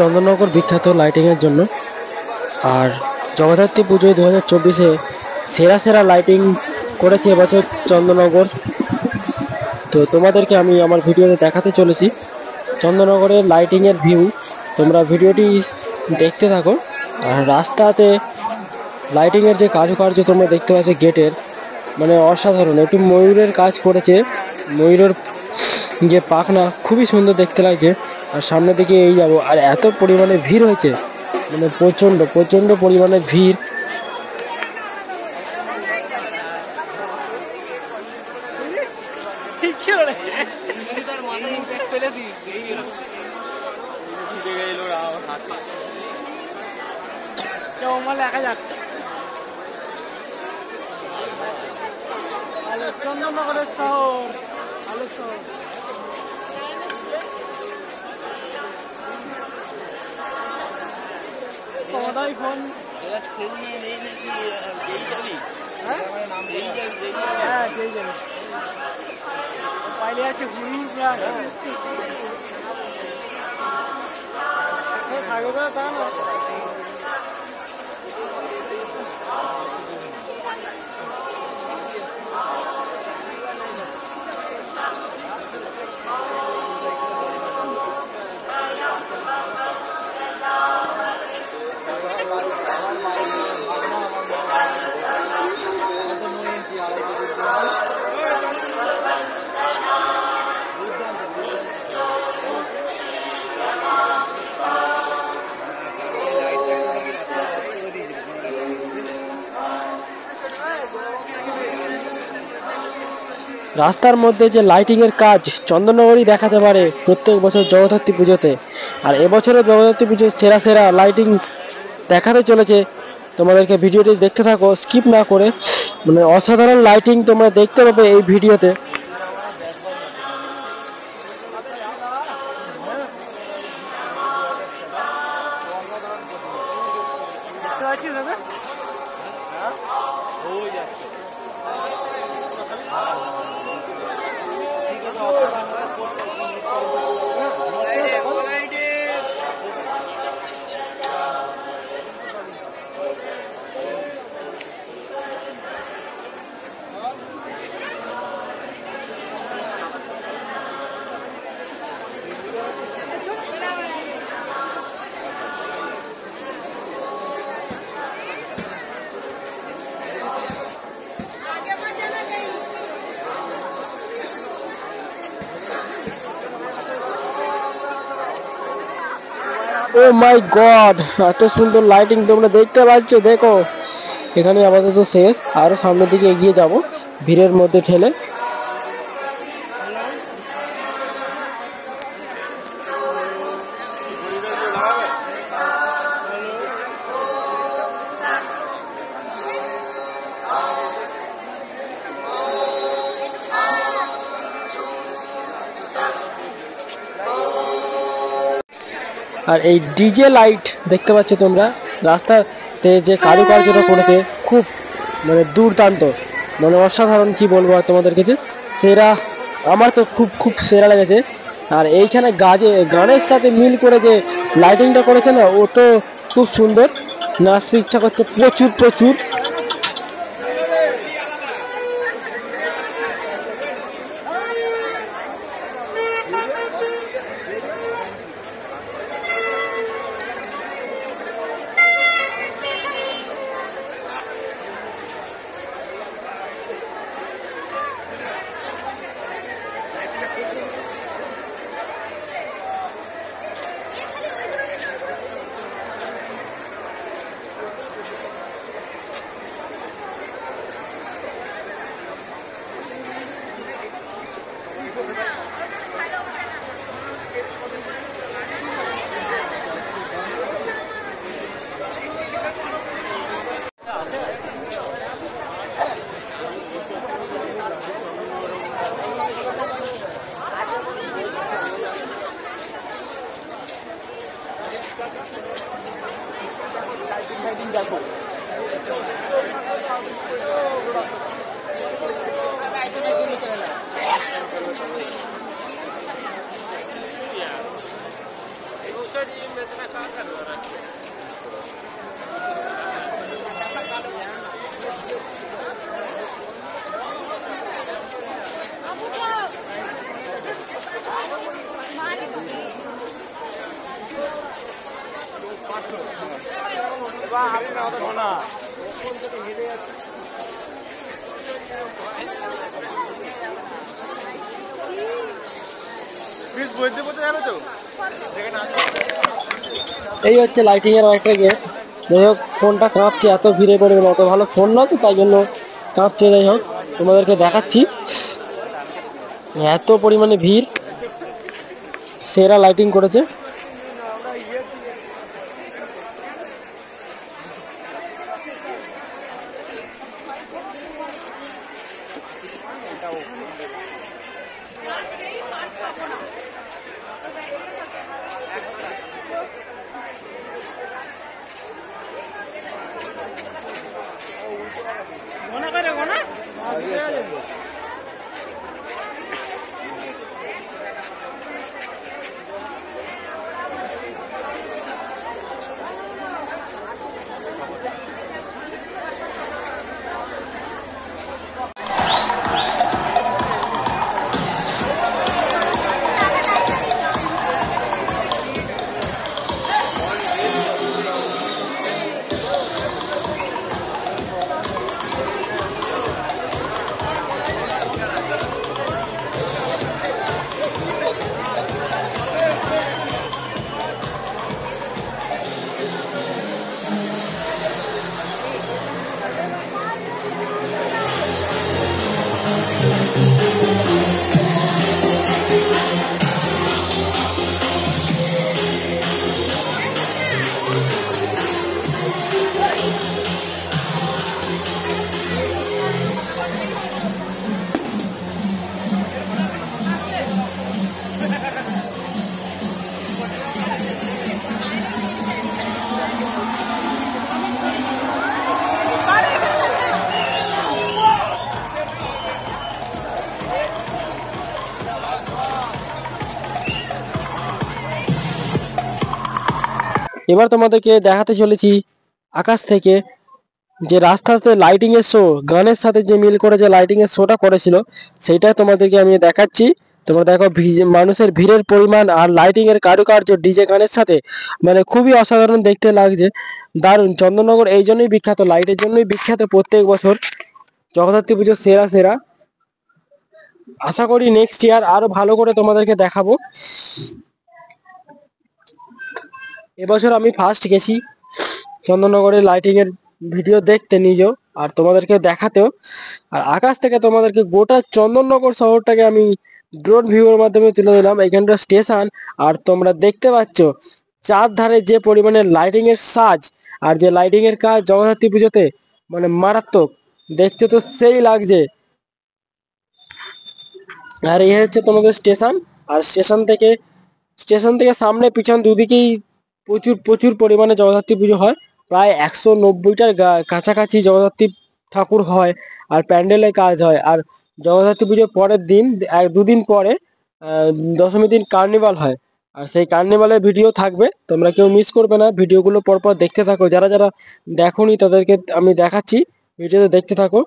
চন্দননগর বিখ্যাত লাইটিংয়ের জন্য। আর জগদ্ধাত্রী পুজোয় 2024-এ সেরা সেরা লাইটিং করেছে এবছর চন্দননগর। তো তোমাদেরকে আমি আমার ভিডিওতে দেখাতে চলেছি চন্দননগরের লাইটিংয়ের ভিউ। তোমরা ভিডিওটি দেখতে থাকো। আর রাস্তাতে লাইটিংয়ের যে কারুকার্য তোমরা দেখতে পাচ্ছ গেটের, মানে অসাধারণ। একটু ময়ূরের কাজ করেছে, ময়ূরের যে পাখনা খুবই সুন্দর দেখতে লাগছে। আর সামনের দিকে এই যাবো, আর এত পরিমাণে ভিড় হয়েছে, মানে প্রচণ্ড প্রচণ্ড পরিমাণে ভিড়। চন্দননগরের শহর, ভালো শহর। কমদাই ফোন হ্যাঁ যেই যাবি পাইলে আছে ঘুরি থাকবে তা না। রাস্তার মধ্যে যে লাইটিংয়ের কাজ চন্দননগরই দেখাতে পারে প্রত্যেক বছর জগদ্ধাত্রী পুজোতে। আর এবছরও জগদ্ধাত্রী পুজোর সেরা সেরা লাইটিং দেখাতে চলেছে। তোমাদেরকে ভিডিওটি দেখতে থাকো স্কিপ না করে, মানে অসাধারণ লাইটিং তোমরা দেখতে পাবে এই ভিডিওতে। ও মাই গড, এত সুন্দর লাইটিং তোমরা দেখতে পাচ্ছ। দেখো এখানে আপাতত শেষ, আরো সামনের দিকে এগিয়ে যাব ভিড়ের মধ্যে ঠেলে। আর এই ডিজে লাইট দেখতে পাচ্ছ তোমরা, রাস্তাতে যে কারুকার্যটা করেছে খুব মানে দুর্দান্ত, মানে অসাধারণ। কি বলবো আর তোমাদের কাছে, সেরা, আমার তো খুব খুব সেরা লেগেছে। আর এইখানে গানের সাথে মিল করে যে লাইটিংটা করেছে না, ও তো খুব সুন্দর, নাচতে ইচ্ছা করছে প্রচুর প্রচুর। দেখো এই হচ্ছে লাইটিং এর একটা গেট। যাই হোক, ফোনটা কাঁপছে, এত ভিড়ে পড়ে গেল, অত ভালো ফোন না তো, তাই জন্য কাঁপছে। যাই হোক, তোমাদেরকে দেখাচ্ছি, এত পরিমাণে ভিড়, সেরা লাইটিং করেছে। এবার তোমাদেরকে দেখাতে চলেছি আকাশ থেকে যে রাস্তাতে লাইটিং এর শো, গানের সাথে যে মিল করে যে লাইটিং এর শোটা করেছিল, সেইটা তোমাদেরকে আমি দেখাচ্ছি। তোমরা দেখো মানুষের ভিড়ের পরিমাণ আর লাইটিং এর কারুকার্য ডিজে গানের সাথে, মানে খুবই অসাধারণ দেখতে লাগছে, দারুণ। চন্দননগর এই জন্যই বিখ্যাত, লাইটের জন্যই বিখ্যাত প্রত্যেক বছর। জগদ্ধাত্রী পুজো সেরা সেরা। আশা করি নেক্সট ইয়ার আরো ভালো করে তোমাদেরকে দেখাবো। এবছর আমি ফার্স্ট গেছি চন্দননগরের লাইটিং এর ভিডিও দেখতে নিজেও, আর তোমাদেরকে দেখাতেও। আর আকাশ থেকে তোমাদেরকে গোটা চন্দননগর শহরটাকে আমি ড্রোন ভিউর মাধ্যমে তুলে দিলাম। এখানটা স্টেশন, আর তোমরা দেখতে পাচ্ছ চারধারে যে পরিমাণে লাইটিং এর সাজ আর যে লাইটিং এর কাজ জগদ্ধাত্রী পুজোতে, মানে মারাত্মক দেখতে তো সেই লাগছে। আর এই হচ্ছে তোমাদের স্টেশন। আর স্টেশন থেকে সামনে পিছন দুদিকেই প্রচুর প্রচুর পরিমাণে জগদ্ধাত্রী পুজো হয়। প্রায় 190টার কাছাকাছি জগদ্ধাত্রী ঠাকুর হয়, আর প্যান্ডেলের কাজ হয়। আর জগদ্ধাত্রী পুজোর পরের দিন, দুদিন পরে দশমীর দিন কার্নিভাল হয়। আর সেই কার্নিভালের ভিডিও থাকবে, তোমরা কেউ মিস করবে না। ভিডিওগুলো পরপর দেখতে থাকো, যারা যারা দেখোনি তাদেরকে আমি দেখাচ্ছি, ভিডিওতে দেখতে থাকো।